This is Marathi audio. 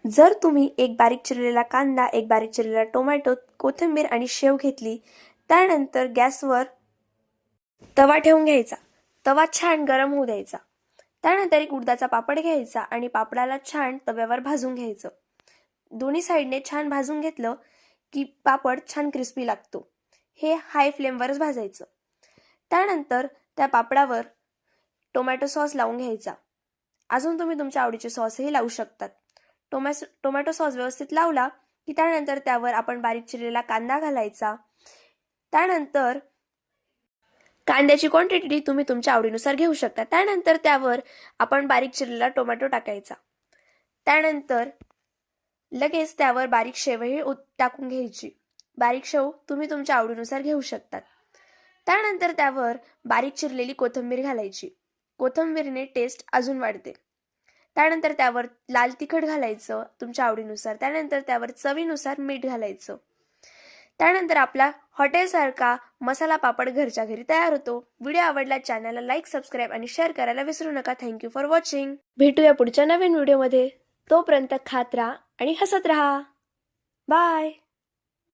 जर तुम्ही एक बारीक चिरलेला कांदा, एक बारीक चिरलेला टोमॅटो, कोथिंबीर आणि शेव घेतली, त्यानंतर गॅसवर तवा ठेवून घ्यायचा. तवा छान गरम होऊ द्यायचा. त्यानंतर एक उडदाचा पापड घ्यायचा आणि पापडाला छान तव्यावर भाजून घ्यायचं. दोन्ही साईडने छान भाजून घेतलं की पापड छान क्रिस्पी लागतो. हे हाय फ्लेमवरच भाजायचं. त्यानंतर त्या पापडावर टोमॅटो सॉस लावून घ्यायचा. अजून तुम्ही तुमच्या आवडीचे सॉसही लावू शकतात. टोमॅटो सॉस व्यवस्थित लावला की त्यानंतर त्यावर आपण बारीक चिरलेला कांदा घालायचा. त्यानंतर कांद्याची क्वांटिटी तुम्ही तुमच्या आवडीनुसार घेऊ शकता. त्यानंतर त्यावर आपण बारीक चिरलेला टोमॅटो टाकायचा. त्यानंतर लगेच त्यावर बारीक शेवही टाकून घ्यायची. बारीक शेव तुम्ही तुमच्या आवडीनुसार घेऊ शकतात. त्यानंतर त्यावर बारीक चिरलेली कोथिंबीर घालायची. कोथिंबीरने टेस्ट अजून वाढते. त्यानंतर त्यावर लाल तिखट घालायचं तुमच्या आवडीनुसार. त्यानंतर त्यावर चवीनुसार मीठ घालायचं. त्यानंतर आपला हॉटेलसारखा मसाला पापड घरच्या घरी तयार होतो. व्हिडिओ आवडला चॅनलला लाईक, सबस्क्राईब आणि शेअर करायला विसरू नका. Thank you for watching. भेटूया पुढच्या नवीन व्हिडिओमध्ये. तोपर्यंत खात राहा आणि हसत राहा. बाय.